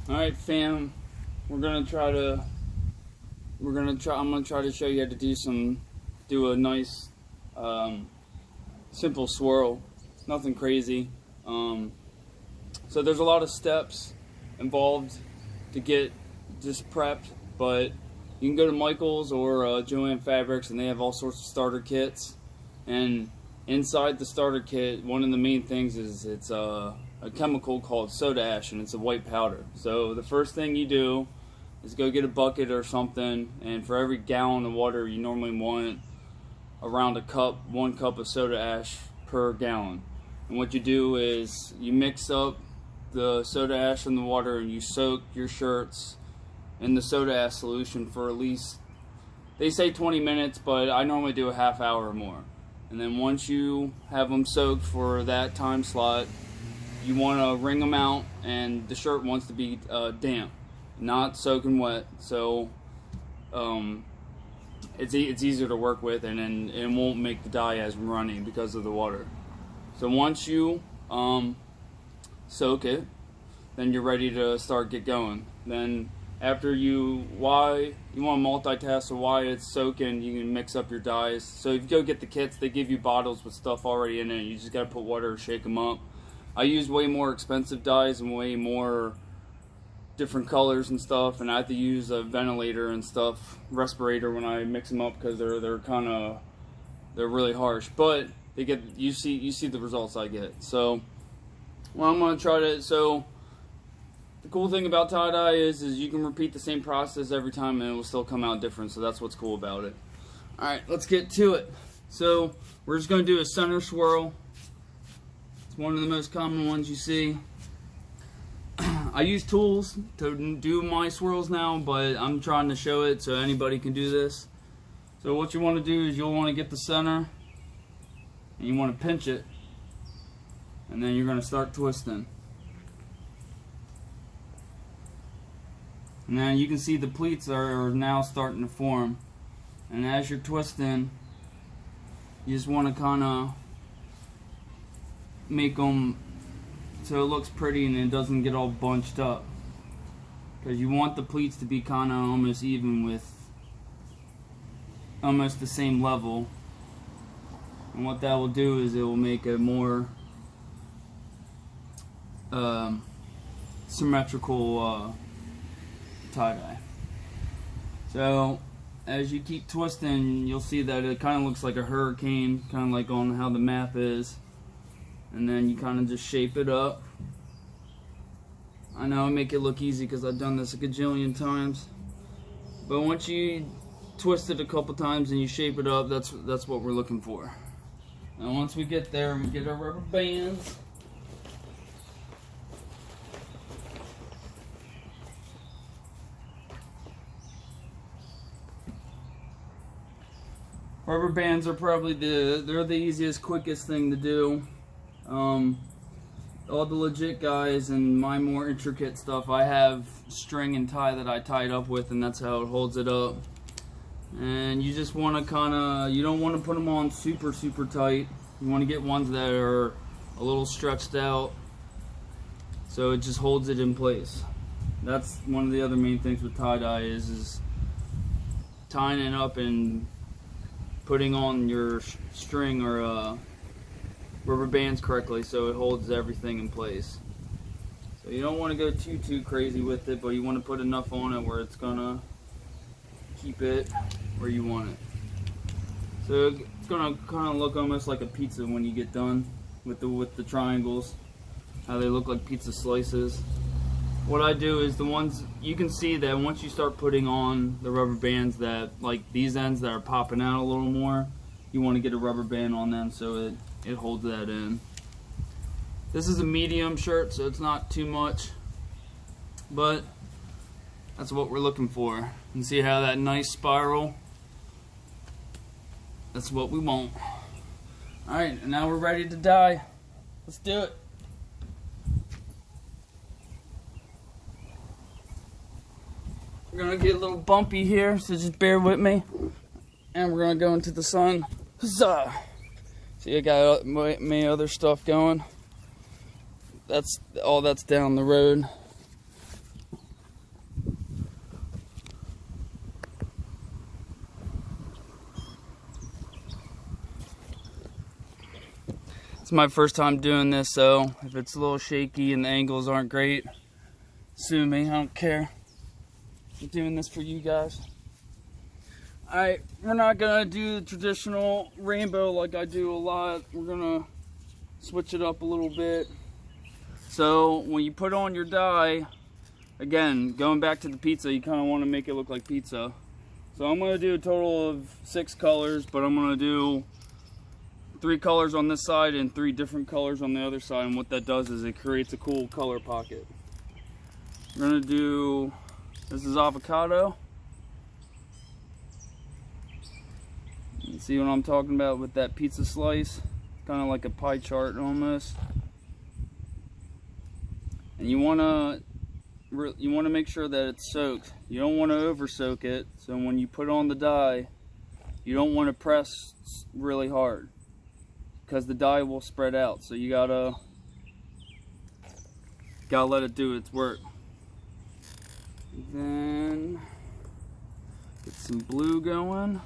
Alright fam, I'm gonna try to show you how to do a nice simple swirl. Nothing crazy. So there's a lot of steps involved to get this prepped, but you can go to Michael's or Joann Fabrics and they have all sorts of starter kits. And inside the starter kit, one of the main things is it's a chemical called soda ash, and it's a white powder. So the first thing you do is go get a bucket or something, and for every gallon of water you normally want around 1 cup of soda ash per gallon. And what you do is you mix up the soda ash and the water, and you soak your shirts in the soda ash solution for at least, they say 20 minutes, but I normally do a half hour or more. And then once you have them soaked for that time slot, you want to wring them out, and the shirt wants to be damp, not soaking wet, so it's easier to work with, and then it won't make the dye as runny because of the water. So once you soak it, then you're ready to get going. Then after while you want to multitask, so while it's soaking, you can mix up your dyes. So if you go get the kits, they give you bottles with stuff already in it. You just gotta put water or shake them up. I use way more expensive dyes and way more different colors and stuff, and I have to use a ventilator and stuff, respirator, when I mix them up, because they're really harsh. But you see the results I get. So well, I'm gonna try to. So the cool thing about tie dye is you can repeat the same process every time and it will still come out different. So that's what's cool about it. All right, let's get to it. So we're just gonna do a center swirl. It's one of the most common ones you see. I use tools to do my swirls now, but I'm trying to show it so anybody can do this. So what you want to do is you'll want to get the center and you want to pinch it, and then you're going to start twisting. And then you can see the pleats are now starting to form, and as you're twisting, you just want to kind of make them so it looks pretty and it doesn't get all bunched up, because you want the pleats to be kind of almost even, with almost the same level. And what that will do is it will make a more symmetrical tie-dye. So as you keep twisting, you'll see that it kind of looks like a hurricane, kind of like on how the map is. And then you kind of just shape it up. I know I make it look easy because I've done this a gajillion times, but once you twist it a couple times and you shape it up, that's what we're looking for. Now once we get there, we get our rubber bands. Rubber bands are probably they're the easiest, quickest thing to do. All the legit guys and my more intricate stuff, I have string and tie that I tied up with, and that's how it holds it up. And you just want to you don't want to put them on super tight. You want to get ones that are a little stretched out, so it just holds it in place. That's one of the other main things with tie-dye is tying it up and putting on your string or rubber bands correctly so it holds everything in place. So you don't want to go too crazy with it, but you want to put enough on it where it's gonna keep it where you want it. So it's gonna kind of look almost like a pizza when you get done with the triangles, how they look like pizza slices. What I do is the ones you can see that once you start putting on the rubber bands, that like these ends that are popping out a little more, you want to get a rubber band on them so it holds that in. This is a medium shirt, so it's not too much, but that's what we're looking for. You can see how that nice spiral, that's what we want. Alright, and now we're ready to dye. Let's do it. We're gonna get a little bumpy here, so just bear with me. And we're gonna go into the sun. Huzzah! See, I got my other stuff going. That's down the road. It's my first time doing this, so if it's a little shaky and the angles aren't great, sue me, I don't care. I'm doing this for you guys. Alright, we're not gonna do the traditional rainbow like I do a lot. We're gonna switch it up a little bit. So when you put on your dye, again, going back to the pizza, you kind of want to make it look like pizza. So I'm going to do a total of 6 colors, but I'm going to do 3 colors on this side and 3 different colors on the other side. And what that does is it creates a cool color pocket. We're going to do, this is avocado. You see what I'm talking about with that pizza slice? Kind of like a pie chart almost. And you want to make sure that it's soaked. You don't want to over soak it, so when you put on the dye, you don't want to press really hard because the dye will spread out. So you gotta let it do its work. Then get some blue going.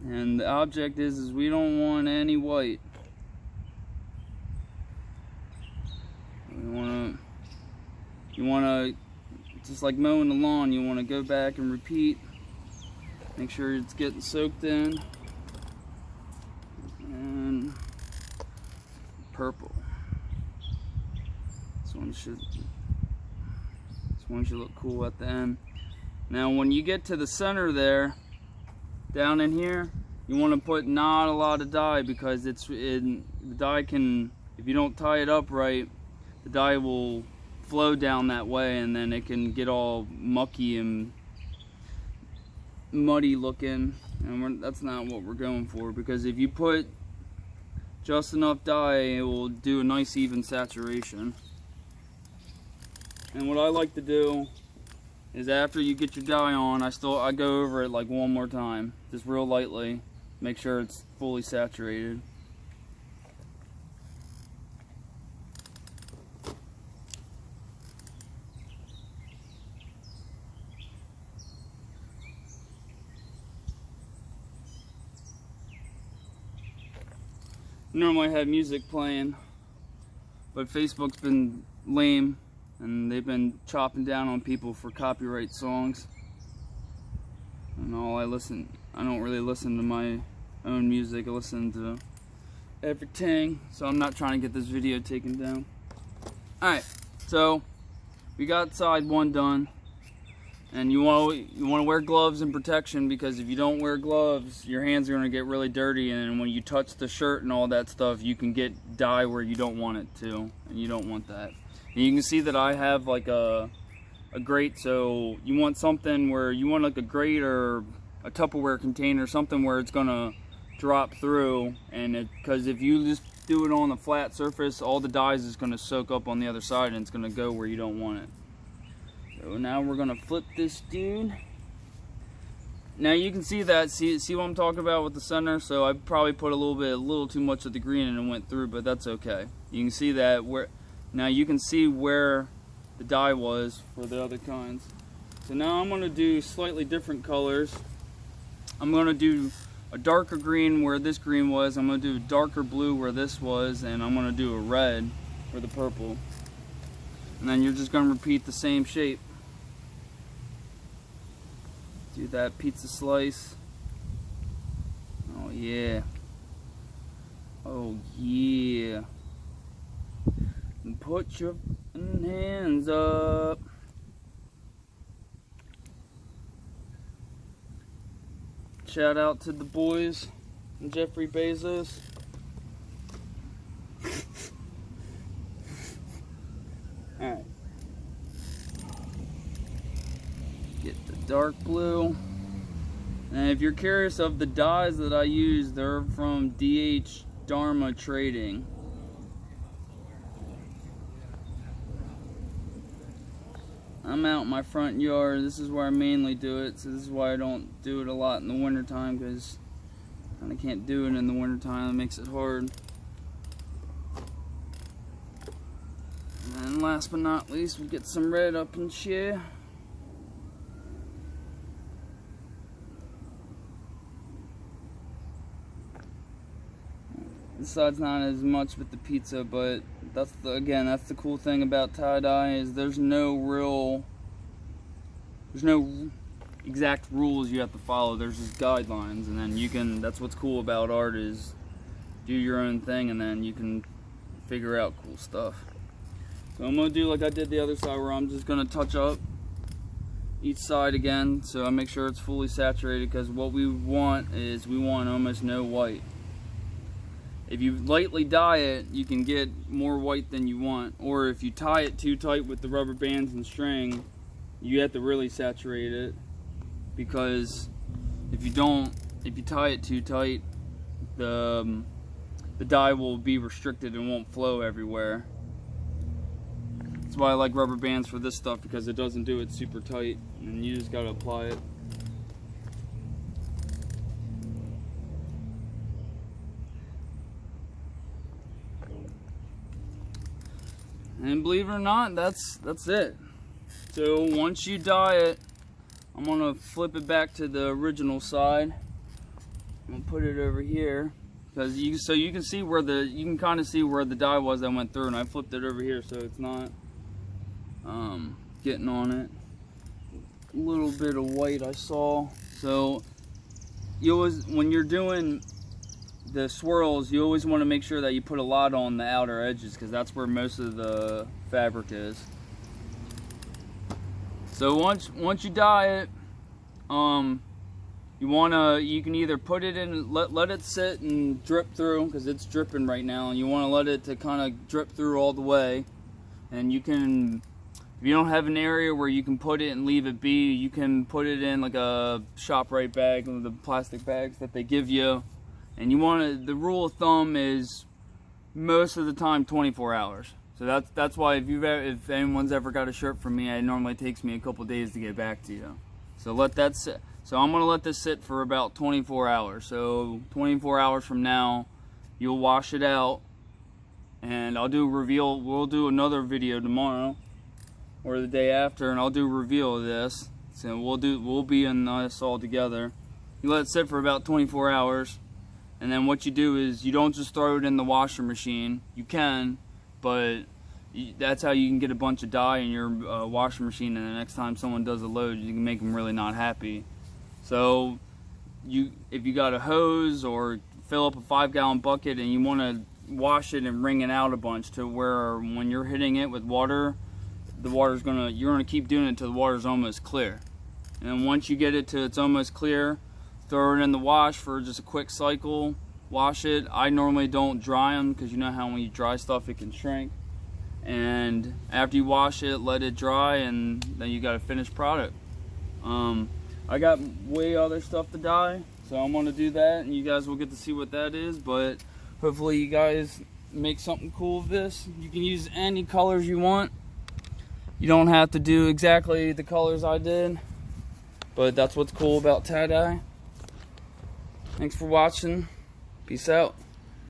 And the object is we don't want any white. You wanna, just like mowing the lawn, you wanna go back and repeat. Make sure it's getting soaked in. And purple. This one should look cool at the end. Now when you get to the center there, down in here, you want to put not a lot of dye because the dye can, if you don't tie it up right, the dye will flow down that way and then it can get all mucky and muddy looking, and that's not what we're going for, because if you put just enough dye, it will do a nice even saturation. And what I like to do is after you get your dye on, I go over it like one more time, just real lightly, make sure it's fully saturated. Normally I have music playing, but Facebook's been lame. And they've been chopping down on people for copyright songs. And I don't really listen to my own music. I listen to everything. So I'm not trying to get this video taken down. Alright, so we got side one done. And you want to wear gloves and protection, because if you don't wear gloves, your hands are going to get really dirty, and when you touch the shirt and all that stuff, you can get dye where you don't want it to, and you don't want that. And you can see that I have like a grate, so you want something where you want like a grate or a Tupperware container, something where it's gonna drop through, and because if you just do it on a flat surface, all the dyes is gonna soak up on the other side and it's gonna go where you don't want it. So now we're gonna flip this dude. Now you can see that, see what I'm talking about with the center. So I probably put a little too much of the green and it went through, but that's okay. You can see that now you can see where the dye was for the other kinds. So now I'm going to do slightly different colors. I'm going to do a darker green where this green was. I'm going to do a darker blue where this was. And I'm going to do a red for the purple. And then you're just going to repeat the same shape. Do that pizza slice. Oh yeah. Oh yeah. And put your hands up. Shout out to the boys and Jeffrey Bezos. Alright. Get the dark blue. And if you're curious of the dyes that I use, they're from DH Dharma Trading. I'm out in my front yard. This is where I mainly do it, so this is why I don't do it a lot in the winter time, because I kind of can't do it in the winter time. It makes it hard. And then last but not least, we'll get some red up in here. This side's not as much with the pizza, but that's the cool thing about tie-dye is there's no exact rules you have to follow. There's just guidelines, and then that's what's cool about art is do your own thing, and then you can figure out cool stuff. So I'm gonna do like I did the other side, where I'm just gonna touch up each side again, so I make sure it's fully saturated, because what we want is we want almost no white. If you lightly dye it, you can get more white than you want, or if you tie it too tight with the rubber bands and string, you have to really saturate it, because if you tie it too tight, the dye will be restricted and won't flow everywhere. That's why I like rubber bands for this stuff, because it doesn't do it super tight, and you just gotta apply it. And believe it or not, that's it. So once you dye it, I'm gonna flip it back to the original side. I'm gonna put it over here, because you can see where you can kind of see where the dye was that went through, and I flipped it over here so it's not getting on it. A little bit of white I saw. So when you're doing the swirls, you always want to make sure that you put a lot on the outer edges, because that's where most of the fabric is. So once you dye it, you can either put it in, let it sit and drip through, because it's dripping right now, and you want to let it to kind of drip through all the way. And you can, if you don't have an area where you can put it and leave it be, you can put it in like a ShopRite bag, one of the plastic bags that they give you. And the rule of thumb is most of the time 24 hours. So that's why if anyone's ever got a shirt from me, it normally takes me a couple days to get back to you. So let that sit. So I'm gonna let this sit for about 24 hours. So 24 hours from now, you'll wash it out, and I'll do a reveal. We'll do another video tomorrow or the day after, and I'll do a reveal of this. So we'll be in this all together. You let it sit for about 24 hours. And then what you do is you don't just throw it in the washer machine. You can, but that's how you can get a bunch of dye in your washer machine, and the next time someone does a load, you can make them really not happy. So if you got a hose or fill up a 5-gallon bucket and you want to wash it and wring it out a bunch, to where when you're hitting it with water, you're gonna keep doing it until the water's almost clear. And then once you get it to it's almost clear, throw it in the wash for just a quick cycle, wash it. I normally don't dry them, because you know how when you dry stuff it can shrink. And after you wash it, let it dry, and then you got a finished product. I got way other stuff to dye, so I'm gonna do that, and you guys will get to see what that is. But hopefully you guys make something cool of this. You can use any colors you want. You don't have to do exactly the colors I did, but that's what's cool about tie-dye. Thanks for watching. Peace out.